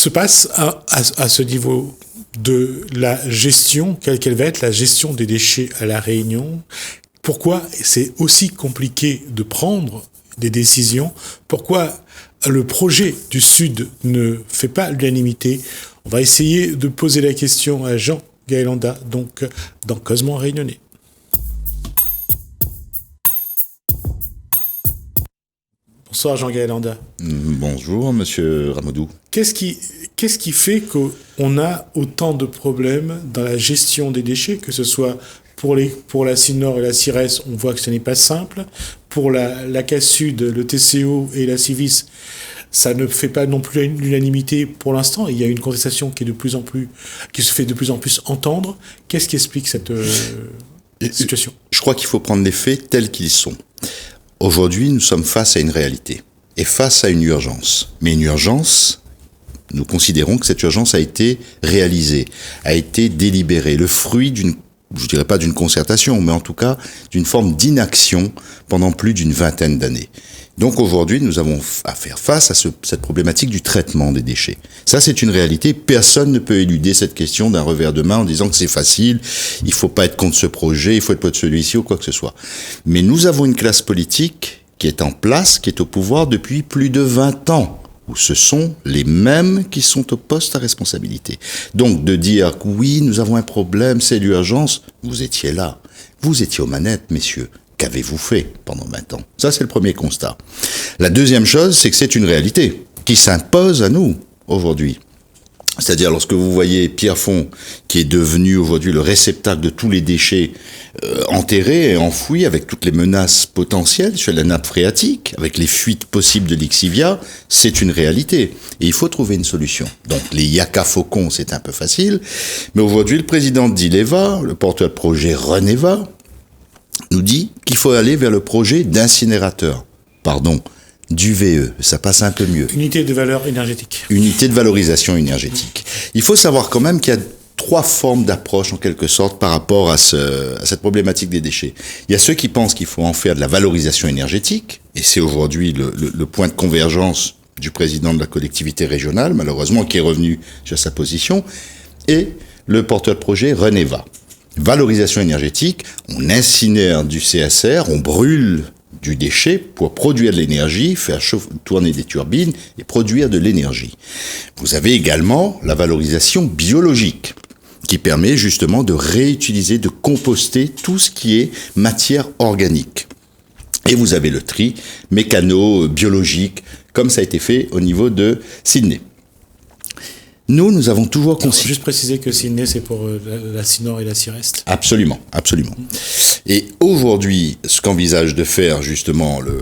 se passe à ce niveau de la gestion, quelle qu'elle va être, la gestion des déchets à La Réunion? Pourquoi c'est aussi compliqué de prendre des décisions? Pourquoi le projet du Sud ne fait pas l'unanimité? On va essayer de poser la question à Jean Gaëlanda, donc dans Causement Réunionnais. Bonsoir Jean Gaëlanda. Bonjour Monsieur Ramadou. Qu'est-ce qui fait qu'on a autant de problèmes dans la gestion des déchets, que ce soit pour la CINOR et la CIRES, on voit que ce n'est pas simple. Pour la CAS Sud, le TCO et la Civis, ça ne fait pas non plus l'unanimité pour l'instant. Il y a une contestation qui se fait de plus en plus entendre. Qu'est-ce qui explique cette situation? Je crois qu'il faut prendre les faits tels qu'ils sont. Aujourd'hui, nous sommes face à une réalité et face à une urgence. Mais une urgence, nous considérons que cette urgence a été réalisée, a été délibérée, le fruit je dirais pas d'une concertation, mais en tout cas d'une forme d'inaction pendant plus d'une vingtaine d'années. Donc aujourd'hui, nous avons à faire face à cette problématique du traitement des déchets. Ça, c'est une réalité. Personne ne peut éluder cette question d'un revers de main en disant que c'est facile, il faut pas être contre ce projet, il faut être contre celui-ci ou quoi que ce soit. Mais nous avons une classe politique qui est en place, qui est au pouvoir depuis plus de 20 ans, où ce sont les mêmes qui sont au poste à responsabilité. Donc de dire que oui, nous avons un problème, c'est l'urgence, vous étiez là, vous étiez aux manettes, messieurs. Qu'avez-vous fait pendant 20 ans? Ça, c'est le premier constat. La deuxième chose, c'est que c'est une réalité qui s'impose à nous aujourd'hui. C'est-à-dire, lorsque vous voyez Pierrefonds, qui est devenu aujourd'hui le réceptacle de tous les déchets enterrés et enfouis, avec toutes les menaces potentielles sur la nappe phréatique, avec les fuites possibles de Lixivia, c'est une réalité. Et il faut trouver une solution. Donc, les Yaka Faucon, c'est un peu facile. Mais aujourd'hui, le président d'Ileva, le porteur de projet Reneva, nous dit qu'il faut aller vers le projet d'incinérateur. d'UVE, ça passe un peu mieux. Unité de valeur énergétique. Unité de valorisation énergétique. Il faut savoir quand même qu'il y a 3 formes d'approche, en quelque sorte, par rapport à cette problématique des déchets. Il y a ceux qui pensent qu'il faut en faire de la valorisation énergétique, et c'est aujourd'hui le point de convergence du président de la collectivité régionale, malheureusement, qui est revenu sur sa position, et le porteur de projet Reneva. Valorisation énergétique, on incinère du CSR, on brûle du déchet pour produire de l'énergie, faire tourner des turbines et produire de l'énergie. Vous avez également la valorisation biologique, qui permet justement de réutiliser, de composter tout ce qui est matière organique. Et vous avez le tri mécano-biologique, comme ça a été fait au niveau de Sydney. Nous avons toujours considéré... Juste préciser que Sydney, c'est pour la CINOR et la CIRES. Absolument, absolument. Et aujourd'hui, ce qu'envisage de faire justement le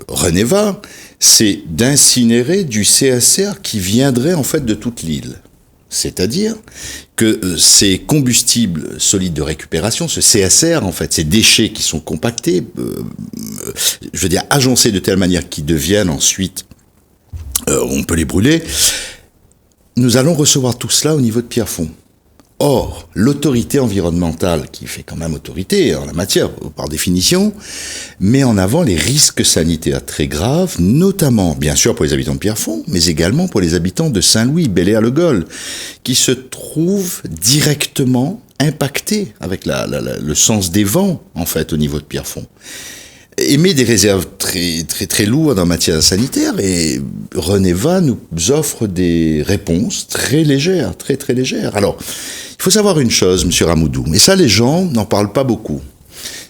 Reneva, c'est d'incinérer du CSR qui viendrait en fait de toute l'île. C'est-à-dire que ces combustibles solides de récupération, ce CSR en fait, ces déchets qui sont compactés, agencés de telle manière qu'ils deviennent ensuite, on peut les brûler. Nous allons recevoir tout cela au niveau de Pierrefonds. Or, l'autorité environnementale, qui fait quand même autorité en la matière, par définition, met en avant les risques sanitaires très graves, notamment, bien sûr, pour les habitants de Pierrefonds, mais également pour les habitants de Saint-Louis, Bel-Air-le-Gol, qui se trouvent directement impactés avec le sens des vents, en fait, au niveau de Pierrefonds. Émet des réserves très, très, très lourdes en matière sanitaire, et Reneva nous offre des réponses très légères, très, très légères. Alors, il faut savoir une chose, monsieur Ramoudou, et ça, les gens n'en parlent pas beaucoup.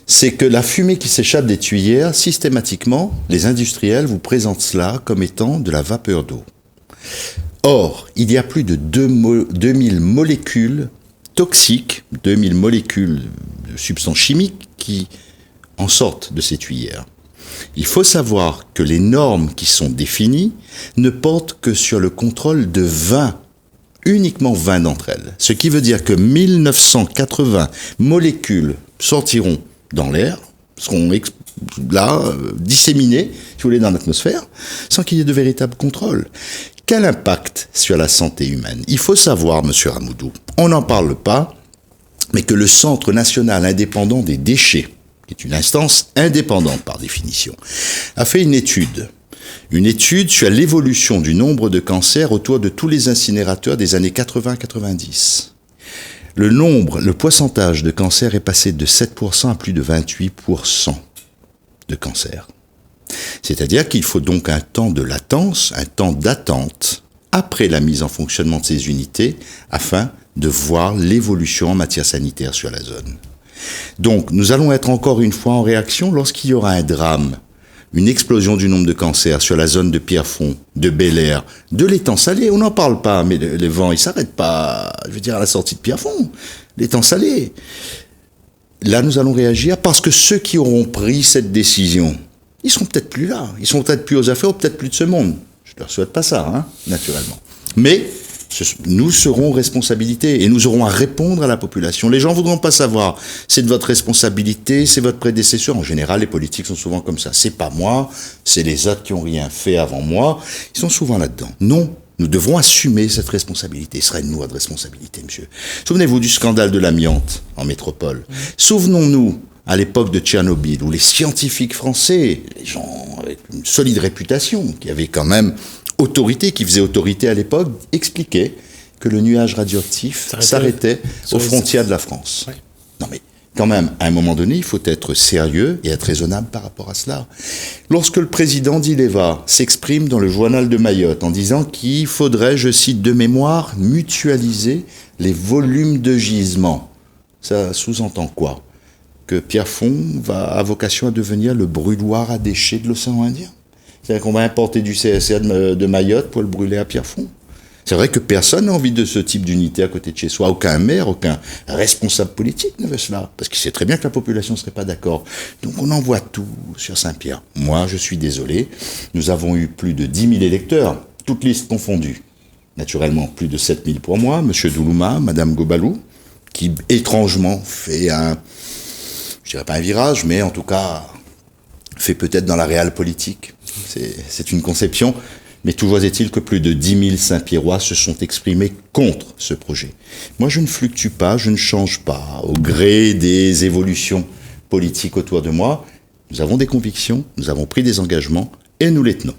C'est que la fumée qui s'échappe des tuyères, systématiquement, les industriels vous présentent cela comme étant de la vapeur d'eau. Or, il y a plus de 2000 molécules toxiques, 2000 molécules de substances chimiques qui en sortent de ces tuyères. Il faut savoir que les normes qui sont définies ne portent que sur le contrôle de 20, uniquement 20 d'entre elles. Ce qui veut dire que 1980 molécules sortiront dans l'air, seront disséminées, si vous voulez, dans l'atmosphère, sans qu'il y ait de véritable contrôle. Quel impact sur la santé humaine? Il faut savoir, monsieur Ramoudou, on n'en parle pas, mais que le Centre national indépendant des déchets, qui est une instance indépendante par définition, a fait une étude une étude sur l'évolution du nombre de cancers autour de tous les incinérateurs des années 80-90. Le pourcentage de cancers est passé de 7% à plus de 28% de cancers. C'est-à-dire qu'il faut donc un temps de latence, un temps d'attente après la mise en fonctionnement de ces unités afin de voir l'évolution en matière sanitaire sur la zone. Donc, nous allons être encore une fois en réaction lorsqu'il y aura un drame, une explosion du nombre de cancers sur la zone de Pierrefonds, de Bel-Air, de l'étang salé. On n'en parle pas, mais les vents, ils s'arrêtent pas, je veux dire, à la sortie de Pierrefonds. L'étang salé. Là, nous allons réagir parce que ceux qui auront pris cette décision, ils seront peut-être plus là. Ils seront peut-être plus aux affaires ou peut-être plus de ce monde. Je ne leur souhaite pas ça, hein, naturellement. Mais nous serons responsabilités et nous aurons à répondre à la population. Les gens ne voudront pas savoir. C'est de votre responsabilité, c'est votre prédécesseur. En général, les politiques sont souvent comme ça. C'est pas moi, c'est les autres qui ont rien fait avant moi. Ils sont souvent là-dedans. Non, nous devrons assumer cette responsabilité. Ce serait une loi de responsabilité, monsieur. Souvenez-vous du scandale de l'amiante en métropole. Souvenons-nous à l'époque de Tchernobyl, où les scientifiques français, les gens avec une solide réputation, qui avaient quand même autorité, qui faisait autorité à l'époque, expliquait que le nuage radioactif s'arrêtait aux frontières de la France. Ouais. Non mais, quand même, à un moment donné, il faut être sérieux et être raisonnable par rapport à cela. Lorsque le président d'Ileva s'exprime dans le journal de Mayotte en disant qu'il faudrait, je cite de mémoire, mutualiser les volumes de gisement, ça sous-entend quoi? Que Pierrefonds a vocation à devenir le brûloir à déchets de l'océan Indien? C'est-à-dire qu'on va importer du CSR de Mayotte pour le brûler à Pierrefonds. C'est vrai que personne n'a envie de ce type d'unité à côté de chez soi. Aucun maire, aucun responsable politique ne veut cela. Parce qu'il sait très bien que la population ne serait pas d'accord. Donc on envoie tout sur Saint-Pierre. Moi, je suis désolé. Nous avons eu plus de 10 000 électeurs, toutes listes confondues. Naturellement, plus de 7 000 pour moi. Monsieur Doulouma, Madame Gobalou, qui étrangement fait je dirais pas un virage, mais en tout cas, fait peut-être dans la réelle politique. C'est une conception, mais toujours est-il que plus de 10 000 Saint-Pierrois se sont exprimés contre ce projet. Moi, je ne fluctue pas, je ne change pas au gré des évolutions politiques autour de moi. Nous avons des convictions, nous avons pris des engagements et nous les tenons.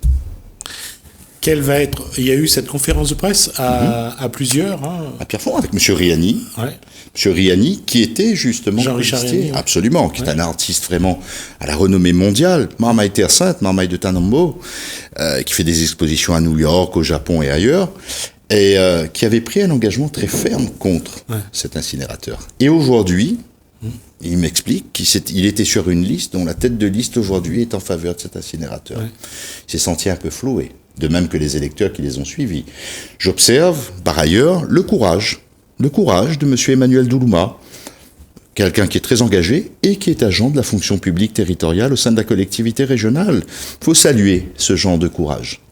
Il y a eu cette conférence de presse à plusieurs. Hein. À Pierrefonds, avec M. Riani. Ouais. M. Riani, qui était justement Jean-Richard Riani, absolument, qui est un artiste vraiment à la renommée mondiale, Marmaille Terre Sainte, Marmaille de Tanambo, qui fait des expositions à New York, au Japon et ailleurs, et qui avait pris un engagement très ferme contre cet incinérateur. Et aujourd'hui, il m'explique qu'il était sur une liste dont la tête de liste aujourd'hui est en faveur de cet incinérateur. Ouais. Il s'est senti un peu floué, de même que les électeurs qui les ont suivis. J'observe, par ailleurs, le courage de M. Emmanuel Doulouma, quelqu'un qui est très engagé et qui est agent de la fonction publique territoriale au sein de la collectivité régionale. Il faut saluer ce genre de courage.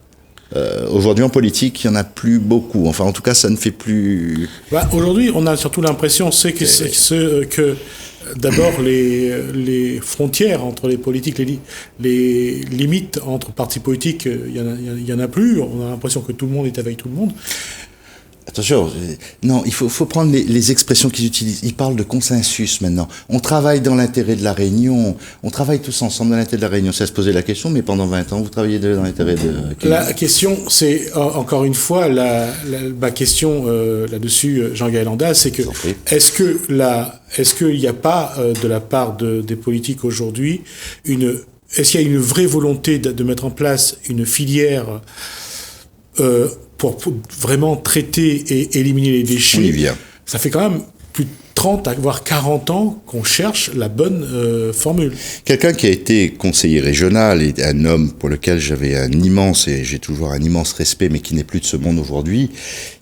Aujourd'hui en politique, il n'y en a plus beaucoup. Enfin, en tout cas, ça ne fait plus... Aujourd'hui, on a surtout l'impression que d'abord, les frontières entre les politiques, les limites entre partis politiques, il y en a plus. On a l'impression que tout le monde est avec tout le monde. Attention, non, il faut prendre les expressions qu'ils utilisent. Ils parlent de consensus maintenant. On travaille dans l'intérêt de la Réunion. On travaille tous ensemble dans l'intérêt de la Réunion. Ça se posait la question, mais pendant 20 ans, vous travaillez dans l'intérêt de... La question, c'est, encore une fois, ma question là-dessus, Jean-Gaël Andas, c'est que est-ce qu'il n'y a pas, de la part des politiques aujourd'hui, est-ce qu'il y a une vraie volonté de mettre en place une filière pour vraiment traiter et éliminer les déchets? On y vient. Ça fait quand même plus de 30, voire 40 ans qu'on cherche la bonne formule. Quelqu'un qui a été conseiller régional et un homme pour lequel j'avais j'ai toujours un immense respect, mais qui n'est plus de ce monde aujourd'hui,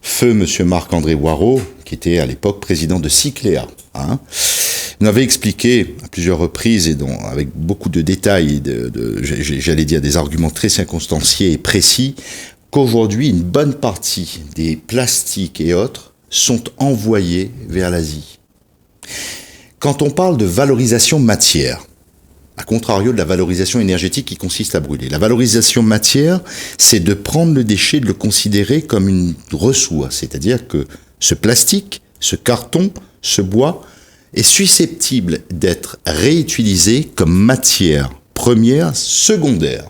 feu monsieur Marc-André Waro, qui était à l'époque président de Cycléa. Il m'avait expliqué à plusieurs reprises et avec beaucoup de détails, j'allais dire des arguments très circonstanciés et précis, qu'aujourd'hui, une bonne partie des plastiques et autres sont envoyés vers l'Asie. Quand on parle de valorisation matière, à contrario de la valorisation énergétique qui consiste à brûler, la valorisation matière, c'est de prendre le déchet, de le considérer comme une ressource, c'est-à-dire que ce plastique, ce carton, ce bois est susceptible d'être réutilisé comme matière première, secondaire.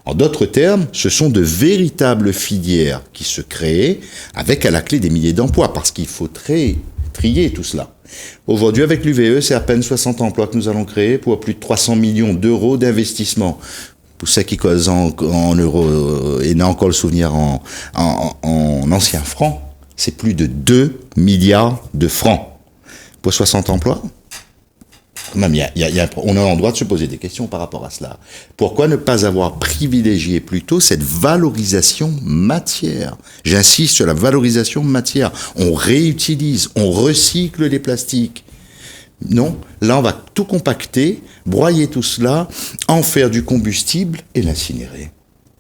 En d'autres termes, ce sont de véritables filières qui se créent avec à la clé des milliers d'emplois, parce qu'il faut trier tout cela. Aujourd'hui, avec l'UVE, c'est à peine 60 emplois que nous allons créer pour plus de 300 millions d'euros d'investissement. Pour ceux qui causent en euros et n'ont encore le souvenir en anciens francs, c'est plus de 2 milliards de francs. Pour 60 emplois, même, on a le droit de se poser des questions par rapport à cela. Pourquoi ne pas avoir privilégié plutôt cette valorisation matière? J'insiste sur la valorisation matière. On réutilise, on recycle les plastiques. Non, là on va tout compacter, broyer tout cela, en faire du combustible et l'incinérer.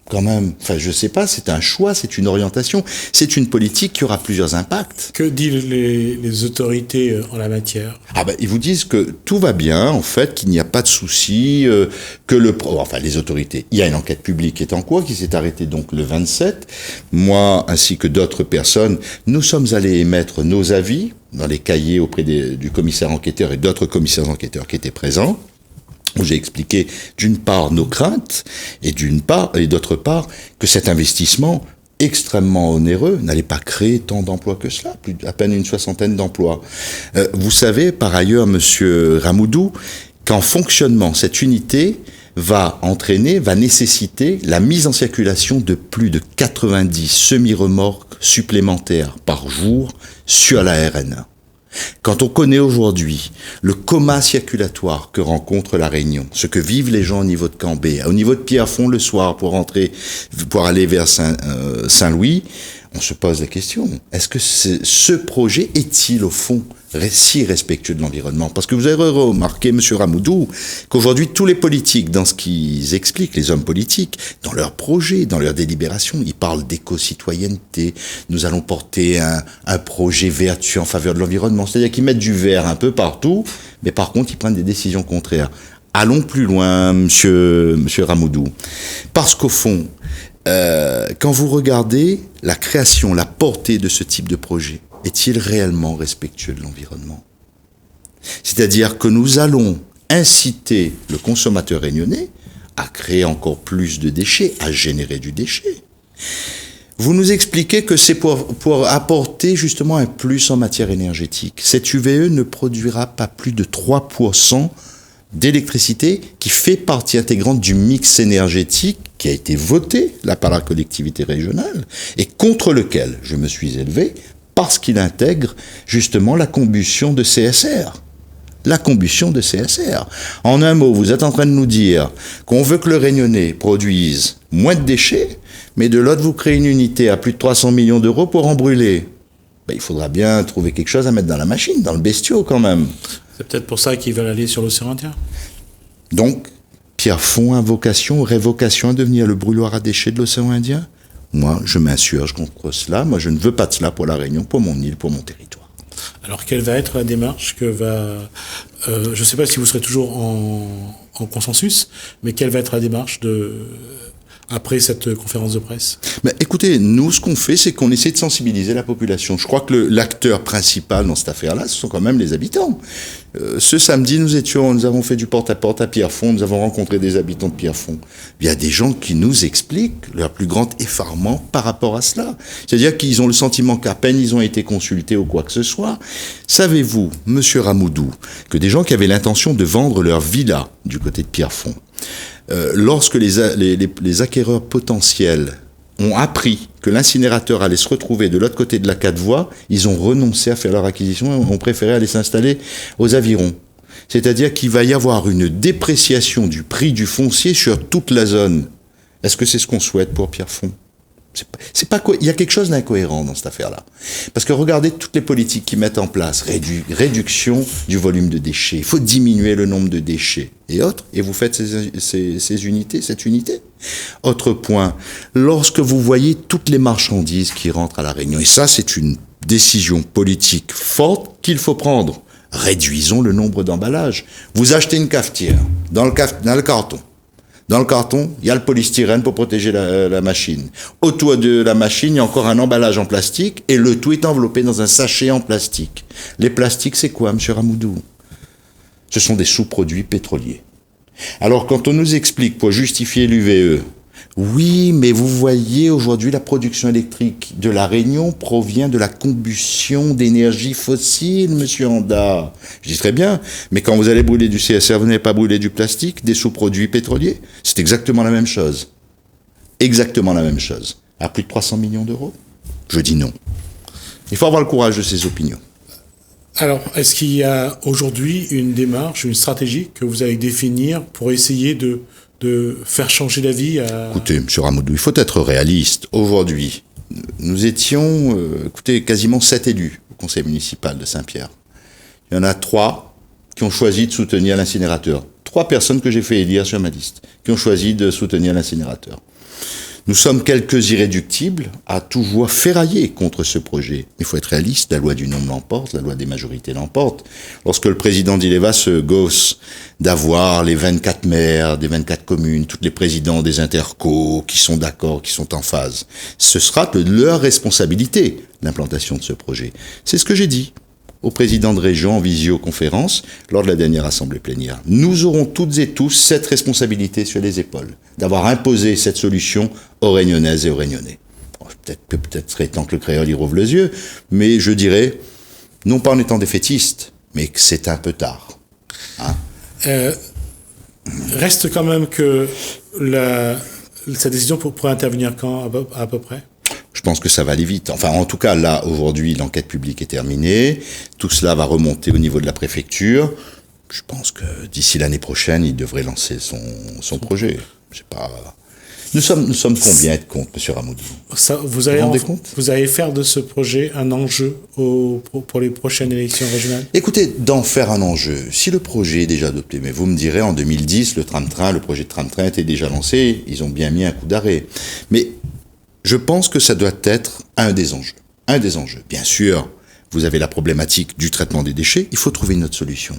Quand même, enfin je sais pas, c'est un choix, c'est une orientation, c'est une politique qui aura plusieurs impacts. Que disent les autorités en la matière? Ils vous disent que tout va bien, en fait, qu'il n'y a pas de souci, les autorités. Il y a une enquête publique qui est en cours, qui s'est arrêtée donc le 27. Moi, ainsi que d'autres personnes, nous sommes allés émettre nos avis dans les cahiers auprès du commissaire enquêteur et d'autres commissaires enquêteurs qui étaient présents, où j'ai expliqué d'une part nos craintes et d'autre part que cet investissement extrêmement onéreux n'allait pas créer tant d'emplois que cela, à peine une 60aine d'emplois. Vous savez par ailleurs, monsieur Ramoudou, qu'en fonctionnement cette unité va nécessiter la mise en circulation de plus de 90 semi-remorques supplémentaires par jour sur la RN1. Quand on connaît aujourd'hui le coma circulatoire que rencontre la Réunion, ce que vivent les gens au niveau de Cambé, au niveau de Pierrefonds le soir pour aller vers Saint-Louis, on se pose la question, est-ce que ce projet est-il au fond si respectueux de l'environnement? Parce que vous avez remarqué, monsieur Ramoudou, qu'aujourd'hui tous les politiques, dans ce qu'ils expliquent, les hommes politiques, dans leurs projets, dans leurs délibérations, ils parlent d'éco-citoyenneté, nous allons porter un projet vertueux en faveur de l'environnement, c'est-à-dire qu'ils mettent du vert un peu partout, mais par contre ils prennent des décisions contraires. Allons plus loin, monsieur Ramoudou, parce qu'au fond, quand vous regardez la création, la portée de ce type de projet, est-il réellement respectueux de l'environnement? C'est-à-dire que nous allons inciter le consommateur réunionnais à créer encore plus de déchets, à générer du déchet. Vous nous expliquez que c'est pour apporter justement un plus en matière énergétique. Cette UVE ne produira pas plus de 3% d'électricité qui fait partie intégrante du mix énergétique qui a été voté là par la collectivité régionale et contre lequel je me suis élevé parce qu'il intègre justement la combustion de CSR. La combustion de CSR. En un mot, vous êtes en train de nous dire qu'on veut que le Réunionnais produise moins de déchets, mais de l'autre, vous créez une unité à plus de 300 millions d'euros pour en brûler. Il faudra bien trouver quelque chose à mettre dans la machine, dans le bestiau quand même. C'est peut-être pour ça qu'ils veulent aller sur l'océan Indien. Donc, Pierrefonds aurait vocation à devenir le brûloir à déchets de l'océan Indien? Moi, je m'insurge contre cela. Moi, je ne veux pas de cela pour la Réunion, pour mon île, pour mon territoire. Alors, quelle va être la démarche je ne sais pas si vous serez toujours en consensus, mais quelle va être la démarche après cette conférence de presse? Écoutez, nous, ce qu'on fait, c'est qu'on essaie de sensibiliser la population. Je crois que l'acteur principal dans cette affaire-là, ce sont quand même les habitants. Ce samedi, nous avons fait du porte-à-porte à Pierrefonds, nous avons rencontré des habitants de Pierrefonds. Il y a des gens qui nous expliquent leur plus grand effarement par rapport à cela. C'est-à-dire qu'ils ont le sentiment qu'à peine ils ont été consultés ou quoi que ce soit. Savez-vous, monsieur Ramoudou, que des gens qui avaient l'intention de vendre leur villa du côté de Pierrefonds, lorsque les acquéreurs potentiels ont appris que l'incinérateur allait se retrouver de l'autre côté de la 4 voies, ils ont renoncé à faire leur acquisition et ont préféré aller s'installer aux Avirons. C'est-à-dire qu'il va y avoir une dépréciation du prix du foncier sur toute la zone. Est-ce que c'est ce qu'on souhaite pour Pierrefonds? Il y a quelque chose d'incohérent dans cette affaire-là. Parce que regardez toutes les politiques qui mettent en place, réduction du volume de déchets, il faut diminuer le nombre de déchets et autres, et vous faites cette unité. Autre point, lorsque vous voyez toutes les marchandises qui rentrent à La Réunion, et ça c'est une décision politique forte qu'il faut prendre, réduisons le nombre d'emballages. Vous achetez une cafetière, dans le carton. Dans le carton, il y a le polystyrène pour protéger la machine. Autour de la machine, il y a encore un emballage en plastique et le tout est enveloppé dans un sachet en plastique. Les plastiques, c'est quoi, monsieur Ramoudou? Ce sont des sous-produits pétroliers. Alors, quand on nous explique, pour justifier l'UVE, Oui, mais vous voyez, aujourd'hui, la production électrique de La Réunion provient de la combustion d'énergie fossile, monsieur Anda. Je dis très bien, mais quand vous allez brûler du CSR, vous n'allez pas brûler du plastique, des sous-produits pétroliers. C'est exactement la même chose. Exactement la même chose. À plus de 300 millions d'euros? Je dis non. Il faut avoir le courage de ses opinions. Alors, est-ce qu'il y a aujourd'hui une démarche, une stratégie que vous allez définir pour essayer de faire changer d'avis à... Écoutez, M. Ramoudou, il faut être réaliste. Aujourd'hui, nous étions, quasiment 7 élus au conseil municipal de Saint-Pierre. Il y en a 3 qui ont choisi de soutenir l'incinérateur. 3 personnes que j'ai fait élire sur ma liste, qui ont choisi de soutenir l'incinérateur. Nous sommes quelques irréductibles à toujours ferrailler contre ce projet. Mais il faut être réaliste, la loi du nombre l'emporte, la loi des majorités l'emporte. Lorsque le président d'Ileva se gausse d'avoir les 24 maires des 24 communes, tous les présidents des intercos qui sont d'accord, qui sont en phase, ce sera de leur responsabilité, l'implantation de ce projet. C'est ce que j'ai dit au président de région en visioconférence lors de la dernière assemblée plénière. Nous aurons toutes et tous cette responsabilité sur les épaules, d'avoir imposé cette solution aux Réunionnaises et aux Réunionnais. Peut-être serait temps que le créole y rouvre les yeux, mais je dirais, non pas en étant défaitiste, mais que c'est un peu tard. Hein? Reste quand même que sa décision pourrait intervenir quand, à peu près? Je pense que ça va aller vite. Enfin, en tout cas, là, aujourd'hui, l'enquête publique est terminée. Tout cela va remonter au niveau de la préfecture. Je pense que d'ici l'année prochaine, il devrait lancer son projet. Je sais pas. Nous sommes combien être contre, M. Ramoudou? Vous allez faire de ce projet un enjeu pour les prochaines élections régionales? Écoutez, d'en faire un enjeu. Si le projet est déjà adopté, mais vous me direz, en 2010, le projet de tram-train était déjà lancé, ils ont bien mis un coup d'arrêt. Mais je pense que ça doit être un des enjeux. Un des enjeux. Bien sûr, vous avez la problématique du traitement des déchets, il faut trouver une autre solution.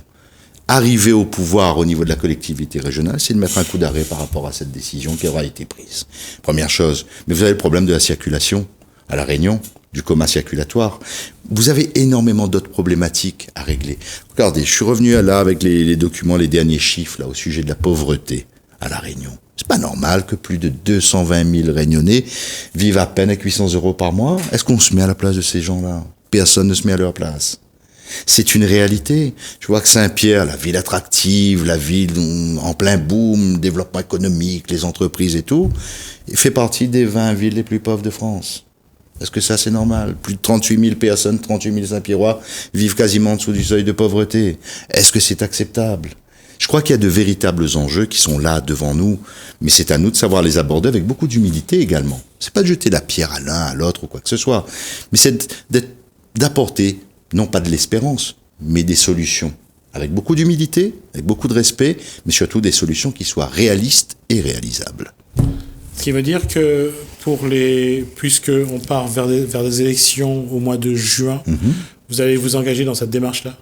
Arriver au pouvoir au niveau de la collectivité régionale, c'est de mettre un coup d'arrêt par rapport à cette décision qui aura été prise. Première chose. Mais vous avez le problème de la circulation à La Réunion, du coma circulatoire. Vous avez énormément d'autres problématiques à régler. Regardez, je suis revenu là avec les documents, les derniers chiffres là au sujet de la pauvreté à La Réunion. C'est pas normal que plus de 220 000 Réunionnais vivent à peine avec 800 € par mois. Est-ce qu'on se met à la place de ces gens-là? Personne ne se met à leur place. C'est une réalité. Je vois que Saint-Pierre, la ville attractive, la ville en plein boom, développement économique, les entreprises et tout, fait partie des 20 villes les plus pauvres de France. Est-ce que ça, c'est normal? Plus de 38 000 personnes, 38 000 Saint-Pierrois vivent quasiment en dessous du seuil de pauvreté. Est-ce que c'est acceptable? Je crois qu'il y a de véritables enjeux qui sont là devant nous, mais c'est à nous de savoir les aborder avec beaucoup d'humilité également. C'est pas de jeter la pierre à l'un, à l'autre ou quoi que ce soit, mais c'est d'apporter, non pas de l'espérance, mais des solutions. Avec beaucoup d'humilité, avec beaucoup de respect, mais surtout des solutions qui soient réalistes et réalisables. Ce qui veut dire que puisque on part vers des élections au mois de juin, vous allez vous engager dans cette démarche-là?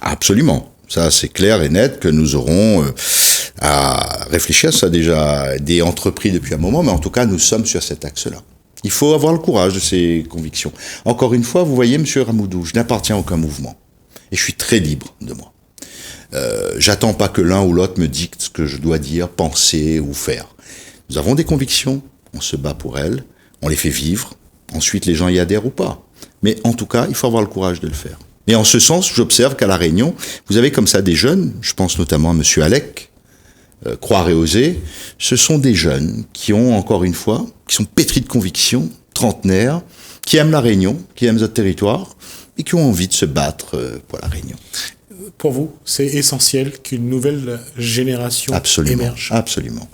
Absolument. Ça, c'est clair et net que nous aurons à réfléchir. Ça a déjà été entrepris depuis un moment, mais en tout cas, nous sommes sur cet axe-là. Il faut avoir le courage de ces convictions. Encore une fois, vous voyez, M. Ramoudou, je n'appartiens à aucun mouvement. Et je suis très libre de moi. J'attends pas que l'un ou l'autre me dicte ce que je dois dire, penser ou faire. Nous avons des convictions, on se bat pour elles, on les fait vivre. Ensuite, les gens y adhèrent ou pas. Mais en tout cas, il faut avoir le courage de le faire. Et en ce sens, j'observe qu'à La Réunion, vous avez comme ça des jeunes, je pense notamment à M. Alec, Croire et Oser, ce sont des jeunes qui ont, encore une fois, qui sont pétris de convictions, trentenaires, qui aiment La Réunion, qui aiment notre territoire, et qui ont envie de se battre pour La Réunion. Pour vous, c'est essentiel qu'une nouvelle génération émerge. Absolument.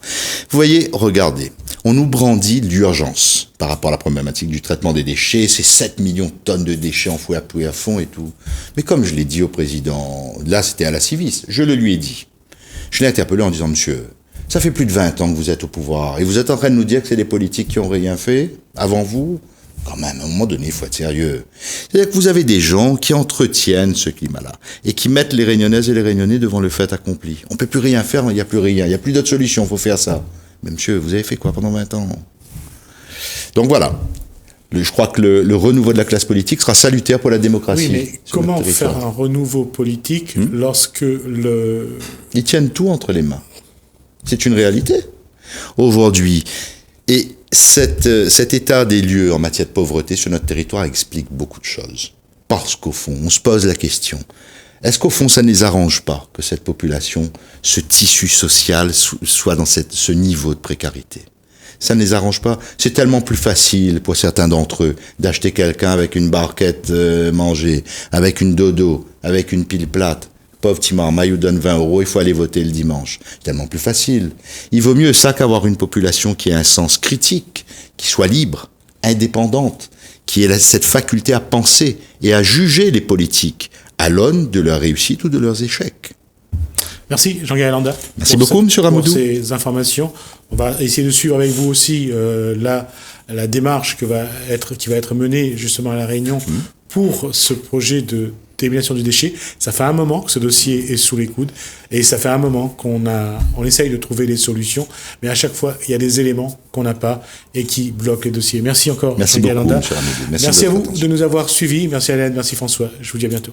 Vous voyez, regardez, on nous brandit l'urgence par rapport à la problématique du traitement des déchets, ces 7 millions de tonnes de déchets enfouis à fond et tout. Mais comme je l'ai dit au président, là c'était à la Civis, je le lui ai dit. Je l'ai interpellé en disant, monsieur, ça fait plus de 20 ans que vous êtes au pouvoir, et vous êtes en train de nous dire que c'est les politiques qui ont rien fait avant vous? Quand même, à un moment donné, il faut être sérieux. C'est-à-dire que vous avez des gens qui entretiennent ce climat-là et qui mettent les Réunionnaises et les Réunionnais devant le fait accompli. On peut plus rien faire, il n'y a plus rien, il n'y a plus d'autre solution, il faut faire ça. Mais monsieur, vous avez fait quoi pendant 20 ans? Donc voilà. Je crois que le renouveau de la classe politique sera salutaire pour la démocratie. Oui, mais comment faire un renouveau politique lorsque Ils tiennent tout entre les mains. C'est une réalité. Aujourd'hui, Et cet état des lieux en matière de pauvreté sur notre territoire explique beaucoup de choses. Parce qu'au fond, on se pose la question, est-ce qu'au fond, ça ne les arrange pas que cette population, ce tissu social, soit dans ce niveau de précarité? Ça ne les arrange pas. C'est tellement plus facile pour certains d'entre eux d'acheter quelqu'un avec une barquette mangée, avec une dodo, avec une pile plate. Pauvre Timor, Maillot donne 20 €, il faut aller voter le dimanche. C'est tellement plus facile. Il vaut mieux ça qu'avoir une population qui ait un sens critique, qui soit libre, indépendante, qui ait cette faculté à penser et à juger les politiques à l'aune de leur réussite ou de leurs échecs. Merci Jean-Gaël Landa. Merci beaucoup, M. Ramoudou. Pour ces informations. On va essayer de suivre avec vous aussi la démarche qui va être menée justement à La Réunion pour ce projet de d'élimination du déchet. Ça fait un moment que ce dossier est sous les coudes et ça fait un moment qu'on essaye de trouver des solutions, mais à chaque fois, il y a des éléments qu'on n'a pas et qui bloquent les dossiers. Merci encore, Merci Jean-Gaël beaucoup, Landa. M. Ramoudou. Merci à vous de nous avoir suivis. Merci Hélène, merci François. Je vous dis à bientôt.